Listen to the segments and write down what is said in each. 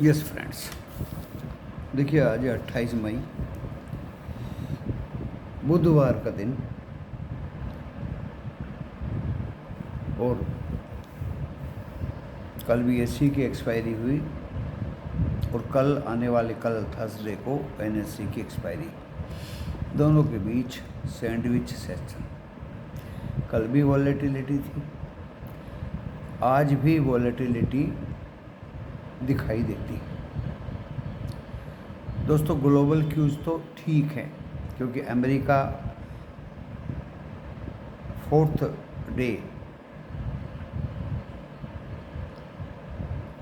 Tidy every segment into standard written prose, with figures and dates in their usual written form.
Yes friends, देखिए आज 28 मई बुधवार का दिन और कल बीएससी की एक्सपायरी हुई और कल आने वाले कल थर्सडे को एनएससी की एक्सपायरी। दोनों के बीच सैंडविच सेशन। कल भी वॉलेटिलिटी थी, आज भी वॉलेटिलिटी दिखाई देती। दोस्तों ग्लोबल क्यूज तो ठीक है क्योंकि अमेरिका 4th डे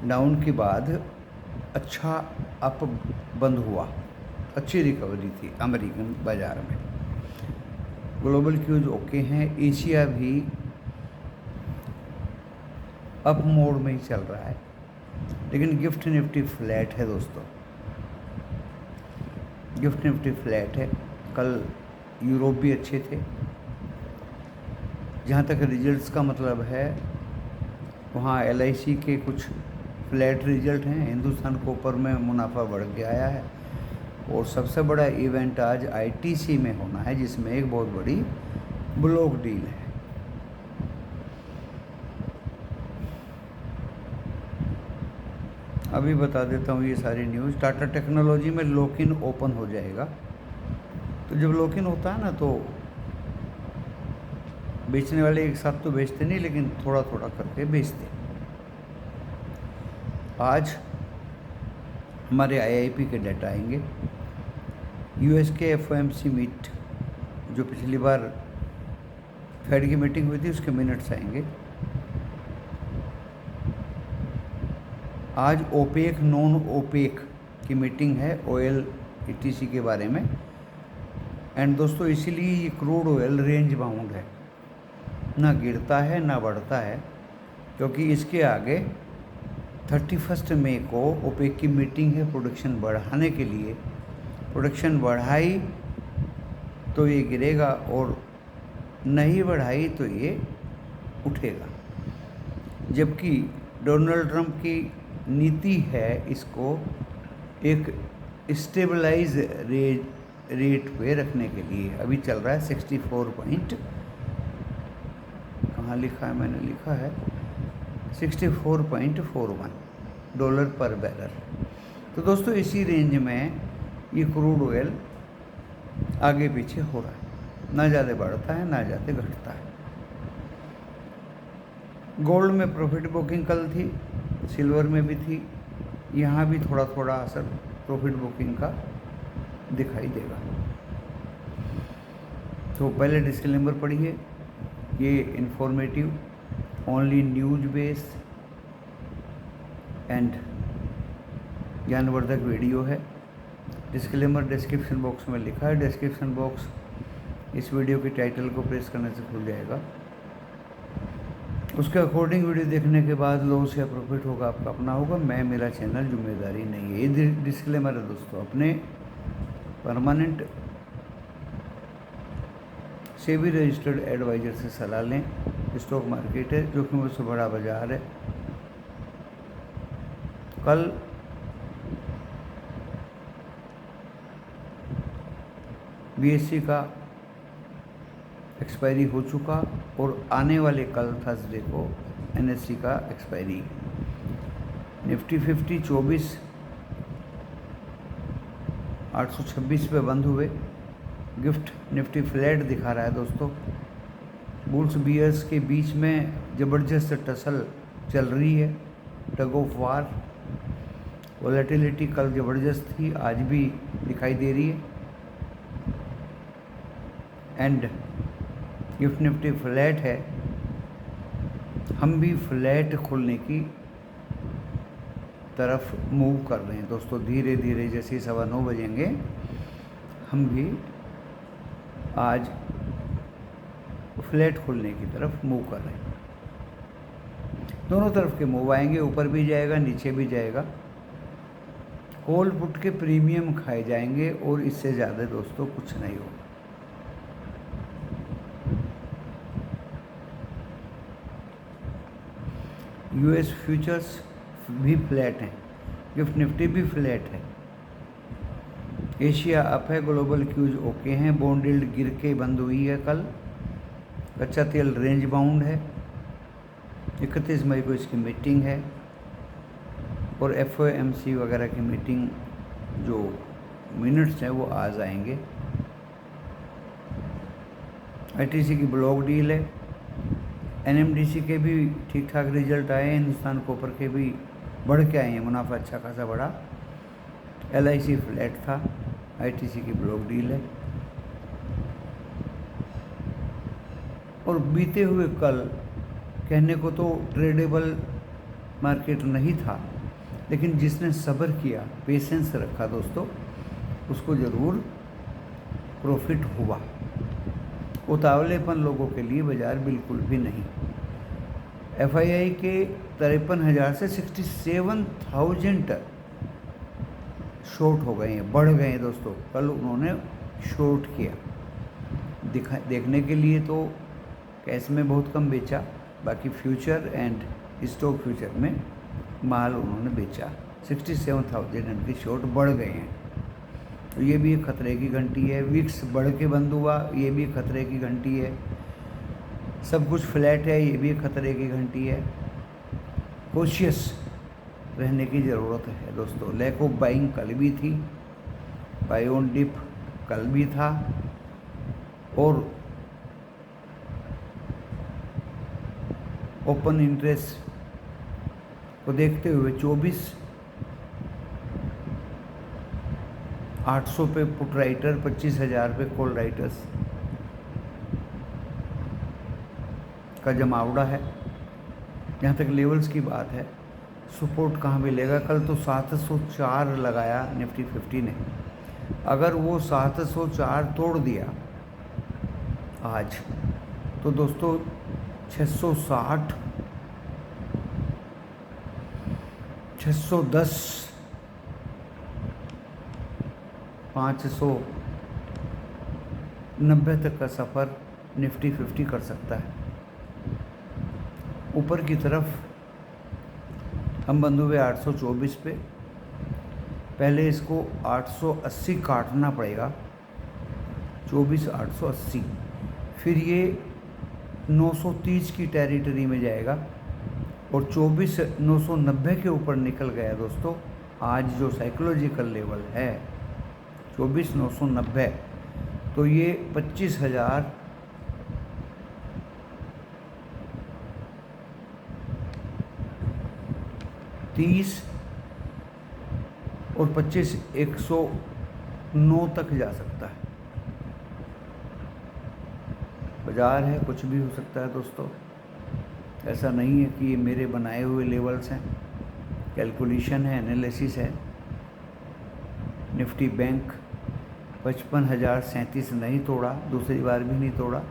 डाउन के बाद अच्छा अप बंद हुआ, अच्छी रिकवरी थी अमेरिकन बाज़ार में। ग्लोबल क्यूज ओके हैं, एशिया भी अप मोड में ही चल रहा है, लेकिन गिफ्ट निफ्टी फ्लैट है दोस्तों, गिफ्ट निफ्टी फ्लैट है। कल यूरोप भी अच्छे थे। जहाँ तक रिजल्ट्स का मतलब है वहाँ LIC के कुछ फ्लैट रिजल्ट हैं। हिंदुस्तान कॉपर में मुनाफा बढ़ के आया है और सबसे बड़ा इवेंट आज ITC में होना है जिसमें एक बहुत बड़ी ब्लॉक डील है। अभी बता देता हूँ ये सारी न्यूज़। टाटा टेक्नोलॉजी में लॉक इन ओपन हो जाएगा, तो जब लॉक इन होता है ना तो बेचने वाले एक साथ तो बेचते नहीं, लेकिन थोड़ा थोड़ा करके बेचते। आज हमारे IIP के डाटा आएंगे। US के FOMC मीट जो पिछली बार फेड की मीटिंग हुई थी उसके मिनट्स आएंगे। आज ओपेक नॉन ओपेक की मीटिंग है ऑयल ETC के बारे में। एंड दोस्तों इसीलिए ये क्रूड ऑयल रेंज बाउंड है, ना गिरता है ना बढ़ता है, क्योंकि इसके आगे 31 मई को ओपेक की मीटिंग है प्रोडक्शन बढ़ाने के लिए। प्रोडक्शन बढ़ाई तो ये गिरेगा और नहीं बढ़ाई तो ये उठेगा। जबकि डोनाल्ड ट्रंप की नीति है इसको एक स्टेबलाइज रेट पे रखने के लिए। अभी चल रहा है 64 पॉइंट, कहाँ लिखा है, मैंने लिखा है 64.41 डॉलर पर बैरल। तो दोस्तों इसी रेंज में ये क्रूड ऑयल आगे पीछे हो रहा है, ना ज़्यादा बढ़ता है ना ज़्यादा घटता है। गोल्ड में प्रॉफिट बुकिंग कल थी, सिल्वर में भी थी, यहाँ भी थोड़ा थोड़ा असर प्रॉफिट बुकिंग का दिखाई देगा। तो पहले डिस्क्लेमर पढ़िए, ये informative only news based and ज्ञानवर्धक वीडियो है। डिस्क्लेमर डिस्क्रिप्शन बॉक्स में लिखा है। डिस्क्रिप्शन बॉक्स इस वीडियो के टाइटल को प्रेस करने से खुल जाएगा। उसके अकॉर्डिंग वीडियो देखने के बाद लॉस या प्रॉफिट होगा आपका अपना होगा, मैं मेरा चैनल जिम्मेदारी नहीं है। ये डिस्क्लेमर है दोस्तों। अपने परमानेंट सेबी रजिस्टर्ड एडवाइजर से सलाह लें। स्टॉक मार्केट है, जोखिम से बड़ा बाजार है। कल BSC का एक्सपायरी हो चुका और आने वाले कल थर्सडे को NSE का एक्सपायरी। निफ्टी 50 24,826 पे बंद हुए। गिफ्ट निफ्टी फ्लैट दिखा रहा है दोस्तों। बुल्स बियर्स के बीच में ज़बरदस्त टसल चल रही है, टग ऑफ वार। वॉलेटिलिटी कल ज़बरदस्त थी, आज भी दिखाई दे रही है। एंड गिफ्ट निफ्टी फ्लैट है, हम भी फ्लैट खुलने की तरफ मूव कर रहे हैं दोस्तों। धीरे धीरे जैसे 9:15 बजेंगे हम भी आज फ्लैट खुलने की तरफ मूव कर रहे हैं। दोनों तरफ के मूव आएंगे, ऊपर भी जाएगा नीचे भी जाएगा। कॉल पुट के प्रीमियम खाए जाएंगे और इससे ज़्यादा दोस्तों कुछ नहीं होगा। US फ्यूचर्स भी फ्लैट हैं, गिफ्ट निफ्टी भी फ्लैट है। एशिया अप है, ग्लोबल क्यूज ओके हैं, बॉन्ड यील्ड गिर के बंद हुई है कल। कच्चा तेल रेंज बाउंड है। 31 मई को इसकी मीटिंग है और FOMC वगैरह की मीटिंग जो मिनट्स हैं वो आज आएंगे। ITC की ब्लॉक डील है। NMDC के भी ठीक ठाक रिजल्ट आए हैं, हिंदुस्तान कॉपर के भी बढ़ के आए हैं, मुनाफा अच्छा खासा बढ़ा। LIC फ्लैट था। ITC की ब्लॉक डील है। और बीते हुए कल कहने को तो ट्रेडेबल मार्केट नहीं था, लेकिन जिसने सब्र किया, पेशेंस रखा दोस्तों, उसको ज़रूर प्रॉफिट हुआ। उतावलेपन लोगों के लिए बाज़ार बिल्कुल भी नहीं। FII के 53,000 से 67,000 शॉर्ट हो गए हैं, बढ़ गए हैं दोस्तों। कल उन्होंने शॉर्ट किया। देखने के लिए तो कैश में बहुत कम बेचा, बाकी फ्यूचर एंड स्टॉक फ्यूचर में माल उन्होंने बेचा। 67,000 इनके शॉर्ट बढ़ गए हैं, तो ये भी एक खतरे की घंटी है। विक्स बढ़ के बंद हुआ, ये भी एक खतरे की घंटी है। सब कुछ फ्लैट है, ये भी एक खतरे की घंटी है। कोशियस रहने की ज़रूरत है दोस्तों। लैक ऑफ बाइंग कल भी थी, बाय ऑन डिप कल भी था, और ओपन इंटरेस्ट को देखते हुए 24,800 पे पुट राइटर, 25,000 पे कॉल राइटर्स का जमावड़ा है। जहाँ तक लेवल्स की बात है, सपोर्ट कहाँ मिलेगा? कल तो 704 लगाया निफ्टी 50 ने। अगर वो 704 तोड़ दिया आज, तो दोस्तों 660, 610, 590 तक का सफ़र निफ्टी 50 कर सकता है। ऊपर की तरफ हम बंद हुए 824 पे। पहले इसको 880 काटना पड़ेगा, 24,880, फिर ये 930 की टेरिटरी में जाएगा और 24,990 के ऊपर निकल गया दोस्तों। आज जो साइकोलॉजिकल लेवल है 24,990, तो ये 25,030 और 25,109 तक जा सकता है। बाजार है, कुछ भी हो सकता है दोस्तों। ऐसा नहीं है कि ये मेरे बनाए हुए लेवल्स हैं, कैलकुलेशन है, एनालिसिस है। निफ्टी बैंक 55,037 नहीं तोड़ा, दूसरी बार भी नहीं तोड़ा,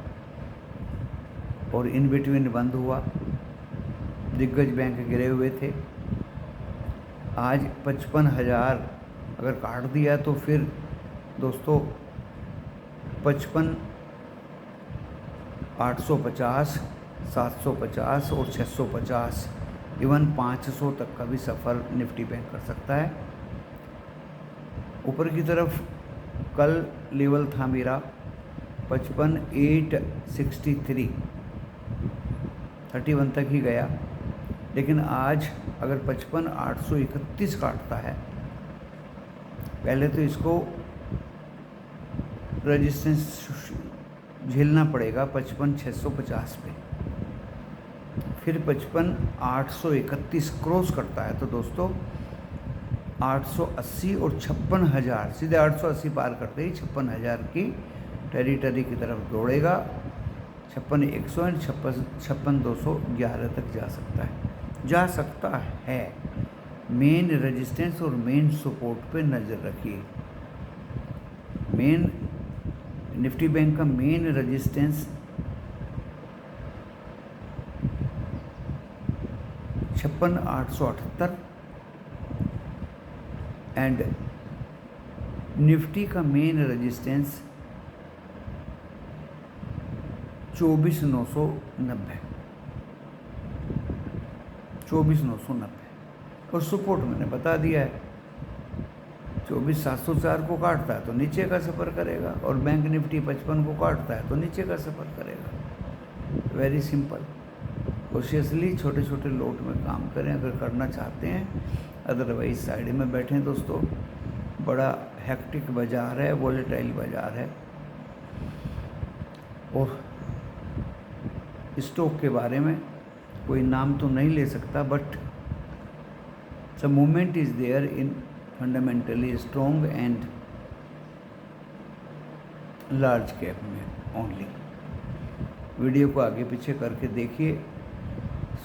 और इन बिटवीन बंद हुआ। दिग्गज बैंक गिरे हुए थे। आज 55,000 अगर काट दिया तो फिर दोस्तों 55,850, 750 और 650, इवन 500 तक का भी सफ़र निफ्टी बैंक कर सकता है। ऊपर की तरफ कल लेवल था मेरा 55,863, 31 तक ही गया, लेकिन आज अगर 55,831 काटता है, पहले तो इसको रेजिस्टेंस झेलना पड़ेगा 55,650 पे, फिर 55,831 क्रॉस करता है तो दोस्तों 880 और 56,000, सीधे 880 पार करते ही 56,000 की टेरिटरी की तरफ दौड़ेगा। 56,100 और 56,211 तक जा सकता है। मेन रेजिस्टेंस और मेन सपोर्ट पे नज़र रखिए। मेन निफ्टी बैंक का मेन रेजिस्टेंस 56,878 एंड निफ्टी का मेन रेजिस्टेंस 24,990, और सपोर्ट मैंने बता दिया है, 24,704 को काटता है तो नीचे का सफ़र करेगा, और बैंक निफ्टी 55 को काटता है तो नीचे का सफ़र करेगा। Very simple. कॉशियसली छोटे छोटे लोट में काम करें अगर करना चाहते हैं, अदरवाइज साइड में बैठें दोस्तों। बड़ा हेक्टिक बाज़ार है, वॉलेटाइल बाज़ार है, और स्टॉक के बारे में कोई नाम तो नहीं ले सकता, but the movement is there in fundamentally strong and large cap में ओनली। वीडियो को आगे पीछे करके देखिए,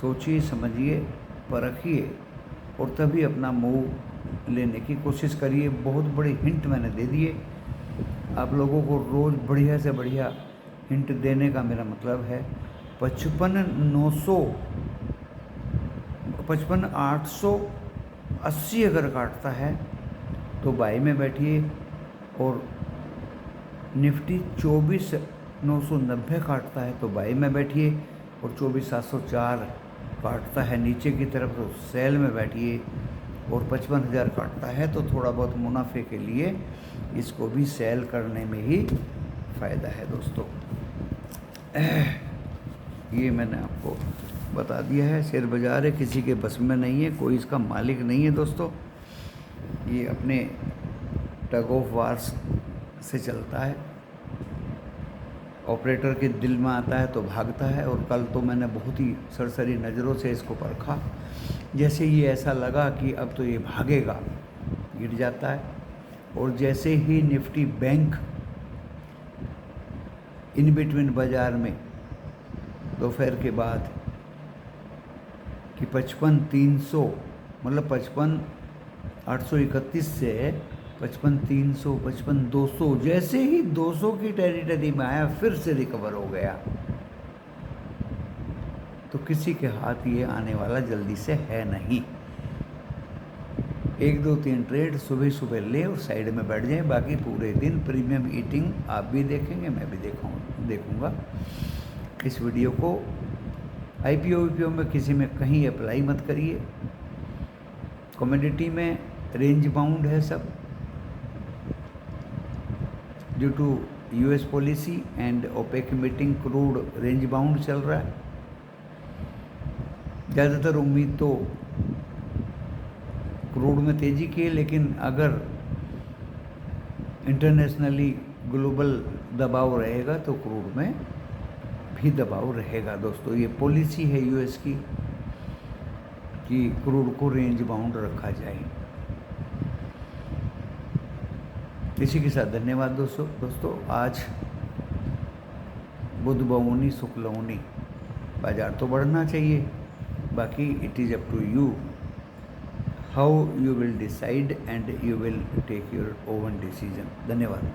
सोचिए, समझिए, परखिए, और तभी अपना मूव लेने की कोशिश करिए। बहुत बड़ी हिंट मैंने दे दिए आप लोगों को। रोज़ बढ़िया से बढ़िया हिंट देने का मेरा मतलब है। 55,880 अगर काटता है तो बाई में बैठिए, और निफ्टी 24,990 काटता है तो बाई में बैठिए, और 24,704 काटता है नीचे की तरफ तो सेल में बैठिए, और 55,000 काटता है तो थोड़ा बहुत मुनाफे के लिए इसको भी सेल करने में ही फ़ायदा है दोस्तों। ये मैंने आपको बता दिया है। शेयर बाज़ार है, किसी के बस में नहीं है, कोई इसका मालिक नहीं है दोस्तों। ये अपने टग ऑफ वार्स से चलता है। ऑपरेटर के दिल में आता है तो भागता है, और कल तो मैंने बहुत ही सरसरी नज़रों से इसको परखा। जैसे ये ऐसा लगा कि अब तो ये भागेगा, गिर जाता है, और जैसे ही निफ्टी बैंक इन बिटवीन बाज़ार में दोपहर के बाद कि 55,300 मतलब 55,831 से 55,300, 55,200, जैसे ही 200 की टेरिटरी में आया फिर से रिकवर हो गया। तो किसी के हाथ ये आने वाला जल्दी से है नहीं। 1, 2, 3 ट्रेड सुबह सुबह ले और साइड में बैठ जाएं। बाकी पूरे दिन प्रीमियम ईटिंग आप भी देखेंगे, मैं भी देखूंगा। इस वीडियो को IPO में किसी में कहीं अप्लाई मत करिए। कमोडिटी में रेंज बाउंड है सब, due to US policy and OPEC meeting. Crude range bound चल रहा है। ज़्यादातर उम्मीद तो क्रूड में तेज़ी की है, लेकिन अगर इंटरनेशनली ग्लोबल दबाव रहेगा तो क्रूड में भी दबाव रहेगा दोस्तों। ये पॉलिसी है US की कि क्रूड को रेंज बाउंड रखा जाए। इसी के साथ धन्यवाद दोस्तों। आज बुध बवनी शुक्लवनी, बाजार तो बढ़ना चाहिए, बाकी it is up to you how you will decide and you will take your own decision. धन्यवाद।